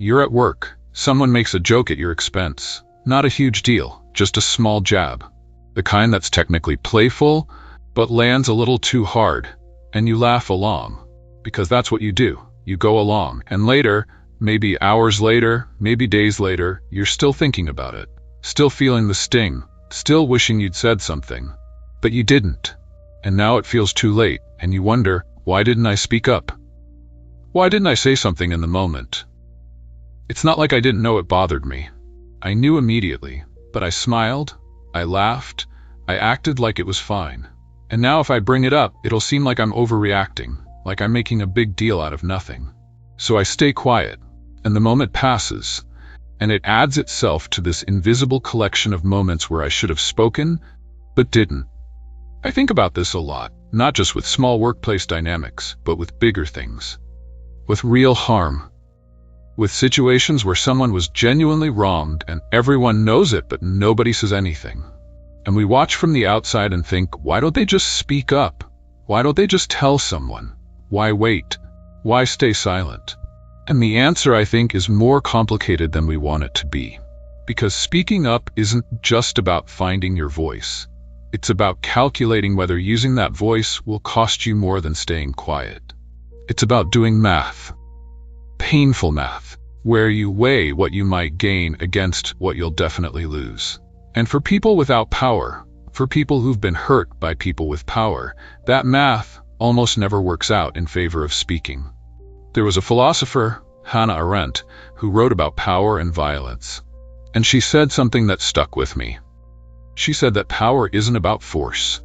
You're at work. Someone makes a joke at your expense. Not a huge deal, just a small jab. The kind that's technically playful, but lands a little too hard, and you laugh along. Because that's what you do. You go along, and later, maybe hours later, maybe days later, you're still thinking about it. Still feeling the sting, still wishing you'd said something. But you didn't. And now it feels too late, and you wonder, why didn't I speak up? Why didn't I say something in the moment? It's not like I didn't know it bothered me. I knew immediately, but I smiled, I laughed, I acted like it was fine. And now if I bring it up, it'll seem like I'm overreacting, like I'm making a big deal out of nothing. So I stay quiet, and the moment passes, and it adds itself to this invisible collection of moments where I should have spoken, but didn't. I think about this a lot, not just with small workplace dynamics, but with bigger things. With real harm. With situations where someone was genuinely wronged and everyone knows it but nobody says anything. And we watch from the outside and think, why don't they just speak up? Why don't they just tell someone? Why wait? Why stay silent? And the answer, I think, is more complicated than we want it to be. Because speaking up isn't just about finding your voice. It's about calculating whether using that voice will cost you more than staying quiet. It's about doing math. Painful math, where you weigh what you might gain against what you'll definitely lose. And for people without power, for people who've been hurt by people with power, that math almost never works out in favor of speaking. There was a philosopher, Hannah Arendt, who wrote about power and violence. And she said something that stuck with me. She said that power isn't about force.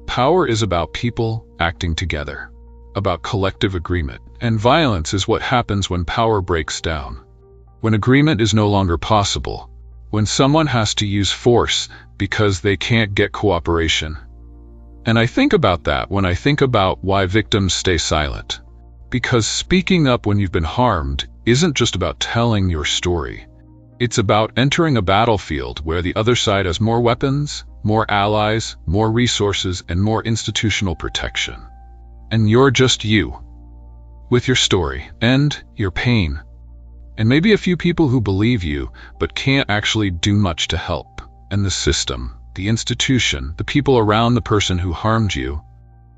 Power is about people acting together, about collective agreement. And violence is what happens when power breaks down. When agreement is no longer possible. When someone has to use force because they can't get cooperation. And I think about that when I think about why victims stay silent. Because speaking up when you've been harmed isn't just about telling your story. It's about entering a battlefield where the other side has more weapons, more allies, more resources, and more institutional protection. And you're just you. With your story, and your pain. And maybe a few people who believe you, but can't actually do much to help. And the system, the institution, the people around the person who harmed you,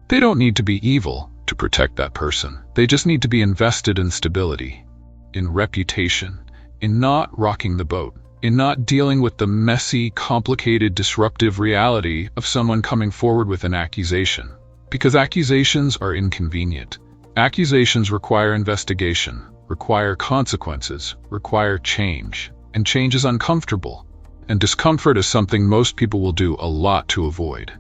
they don't need to be evil to protect that person. They just need to be invested in stability, in reputation, in not rocking the boat, in not dealing with the messy, complicated, disruptive reality of someone coming forward with an accusation. Because accusations are inconvenient. Accusations require investigation, require consequences, require change. And change is uncomfortable. And discomfort is something most people will do a lot to avoid.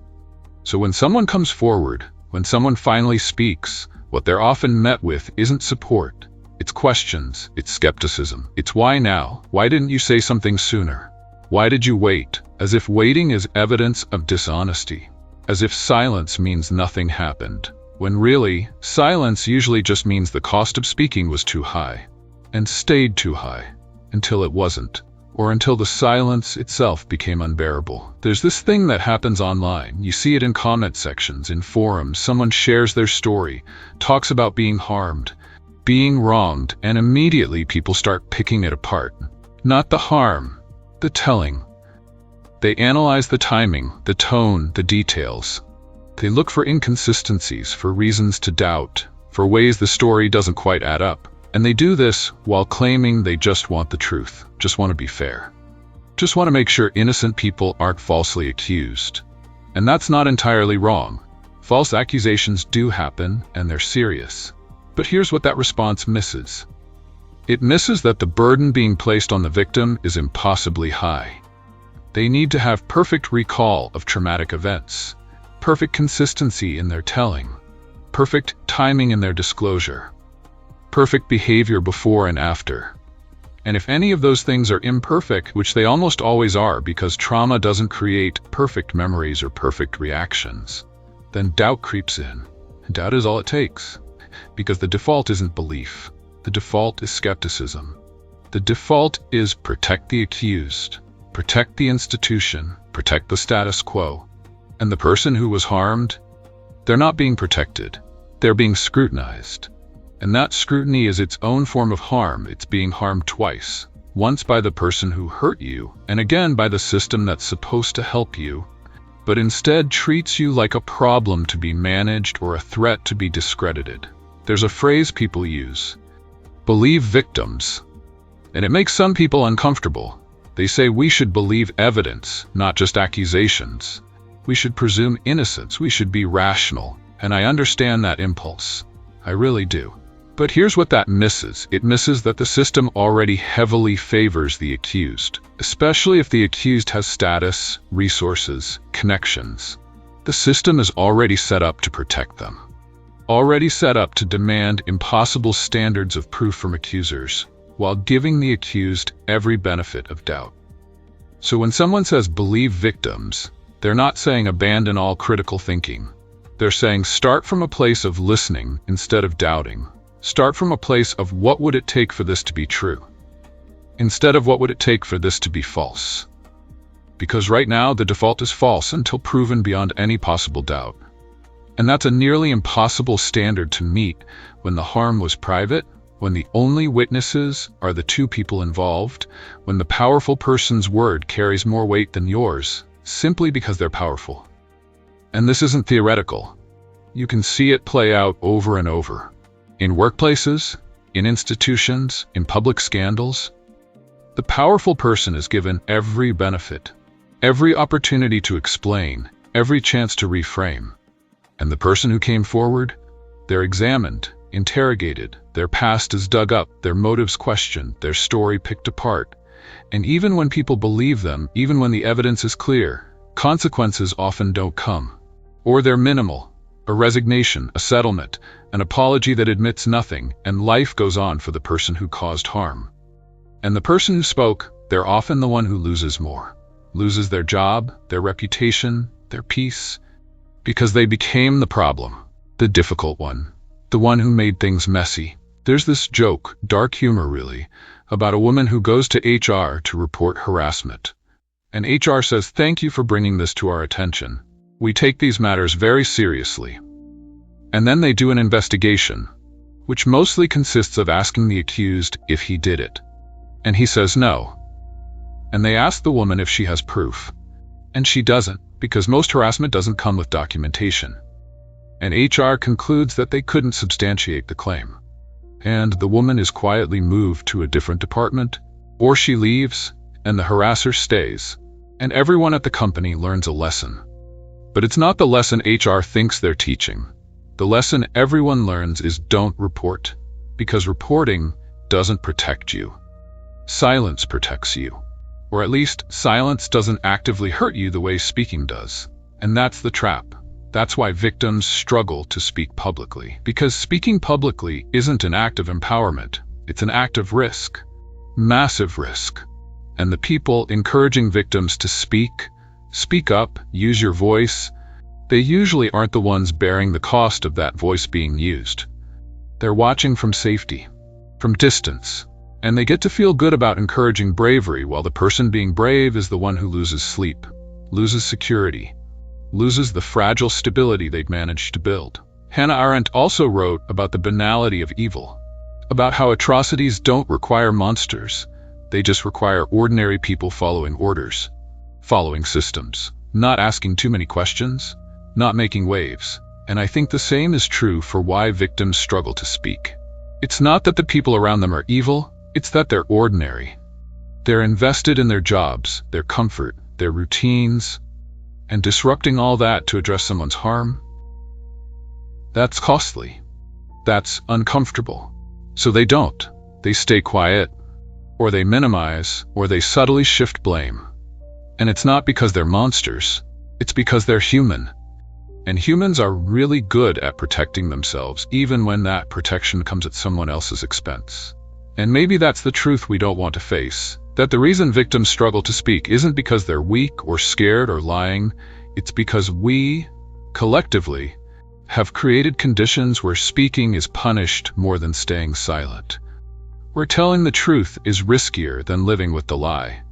So when someone comes forward, when someone finally speaks, what they're often met with isn't support. It's questions, it's skepticism. It's why now? Why didn't you say something sooner? Why did you wait? As if waiting is evidence of dishonesty. As if silence means nothing happened. When really, silence usually just means the cost of speaking was too high. And stayed too high. Until it wasn't. Or until the silence itself became unbearable. There's this thing that happens online. You see it in comment sections, in forums. Someone shares their story, talks about being harmed, being wronged, and immediately people start picking it apart. Not the harm, the telling. They analyze the timing, the tone, the details. They look for inconsistencies, for reasons to doubt, for ways the story doesn't quite add up. And they do this while claiming they just want the truth, just want to be fair. Just want to make sure innocent people aren't falsely accused. And that's not entirely wrong. False accusations do happen, and they're serious. But here's what that response misses. It misses that the burden being placed on the victim is impossibly high. They need to have perfect recall of traumatic events, perfect consistency in their telling, perfect timing in their disclosure, perfect behavior before and after. And if any of those things are imperfect, which they almost always are because trauma doesn't create perfect memories or perfect reactions, then doubt creeps in. And doubt is all it takes. Because the default isn't belief. The default is skepticism. The default is protect the accused, protect the institution, protect the status quo. And the person who was harmed, they're not being protected. They're being scrutinized. And that scrutiny is its own form of harm. It's being harmed twice. Once by the person who hurt you, and again by the system that's supposed to help you, but instead treats you like a problem to be managed or a threat to be discredited. There's a phrase people use, believe victims, and it makes some people uncomfortable. They say we should believe evidence, not just accusations. We should presume innocence. We should be rational. And I understand that impulse. I really do. But here's what that misses. It misses that the system already heavily favors the accused, especially if the accused has status, resources, connections. The system is already set up to protect them, already set up to demand impossible standards of proof from accusers, while giving the accused every benefit of doubt. So when someone says believe victims, they're not saying abandon all critical thinking. They're saying start from a place of listening instead of doubting. Start from a place of what would it take for this to be true, instead of what would it take for this to be false. Because right now the default is false until proven beyond any possible doubt. And that's a nearly impossible standard to meet when the harm was private, when the only witnesses are the two people involved, when the powerful person's word carries more weight than yours, simply because they're powerful. And this isn't theoretical. You can see it play out over and over. In workplaces, in institutions, in public scandals, the powerful person is given every benefit, every opportunity to explain, every chance to reframe. And the person who came forward, they're examined, interrogated, their past is dug up, their motives questioned, their story picked apart. And even when people believe them, even when the evidence is clear, consequences often don't come. Or they're minimal. A resignation, a settlement, an apology that admits nothing, and life goes on for the person who caused harm. And the person who spoke, they're often the one who loses more. Loses their job, their reputation, their peace, because they became the problem, the difficult one, the one who made things messy. There's this joke, dark humor really, about a woman who goes to HR to report harassment. And HR says, "Thank you for bringing this to our attention. We take these matters very seriously." And then they do an investigation, which mostly consists of asking the accused if he did it. And he says no. And they ask the woman if she has proof. And she doesn't, because most harassment doesn't come with documentation. And HR concludes that they couldn't substantiate the claim. And the woman is quietly moved to a different department, or she leaves, and the harasser stays. And everyone at the company learns a lesson. But it's not the lesson HR thinks they're teaching. The lesson everyone learns is don't report, because reporting doesn't protect you. Silence protects you. Or at least, silence doesn't actively hurt you the way speaking does. And that's the trap. That's why victims struggle to speak publicly. Because speaking publicly isn't an act of empowerment. It's an act of risk. Massive risk. And the people encouraging victims to speak up, use your voice, they usually aren't the ones bearing the cost of that voice being used. They're watching from safety, from distance, and they get to feel good about encouraging bravery while the person being brave is the one who loses sleep, loses security, loses the fragile stability they'd managed to build. Hannah Arendt also wrote about the banality of evil, about how atrocities don't require monsters, they just require ordinary people following orders, following systems, not asking too many questions, not making waves. And I think the same is true for why victims struggle to speak. It's not that the people around them are evil, it's that they're ordinary. They're invested in their jobs, their comfort, their routines, and disrupting all that to address someone's harm, that's costly. That's uncomfortable. So they don't. They stay quiet, or they minimize, or they subtly shift blame. And it's not because they're monsters, it's because they're human. And humans are really good at protecting themselves, even when that protection comes at someone else's expense. And maybe that's the truth we don't want to face, that the reason victims struggle to speak isn't because they're weak or scared or lying, it's because we, collectively, have created conditions where speaking is punished more than staying silent, where telling the truth is riskier than living with the lie,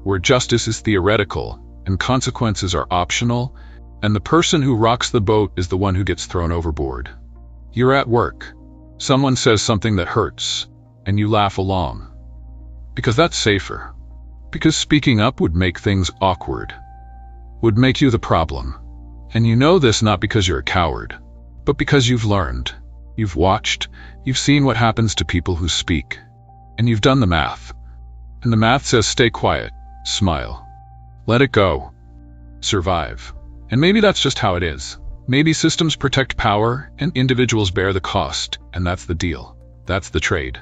where justice is theoretical and consequences are optional, and the person who rocks the boat is the one who gets thrown overboard. You're at work. Someone says something that hurts, and you laugh along. Because that's safer. Because speaking up would make things awkward. Would make you the problem. And you know this not because you're a coward, but because you've learned. You've watched. You've seen what happens to people who speak. And you've done the math. And the math says stay quiet, smile, let it go, survive. And maybe that's just how it is. Maybe systems protect power and individuals bear the cost, and that's the deal. That's the trade.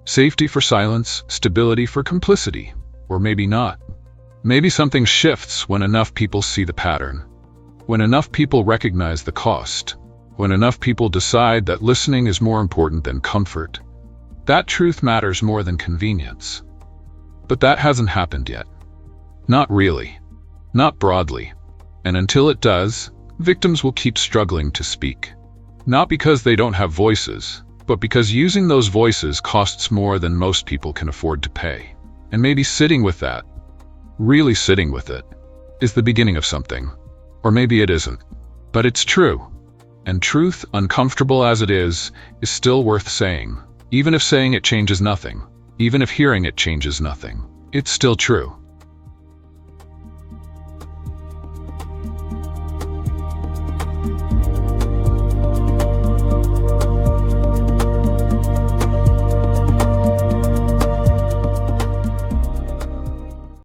Safety for silence, stability for complicity. Or maybe not. Maybe something shifts when enough people see the pattern. When enough people recognize the cost. When enough people decide that listening is more important than comfort. That truth matters more than convenience. But that hasn't happened yet. Not really. Not broadly. And until it does, victims will keep struggling to speak. Not because they don't have voices, but because using those voices costs more than most people can afford to pay. And maybe sitting with that, really sitting with it, is the beginning of something. Or maybe it isn't. But it's true. And truth, uncomfortable as it is still worth saying. Even if saying it changes nothing. Even if hearing it changes nothing. It's still true.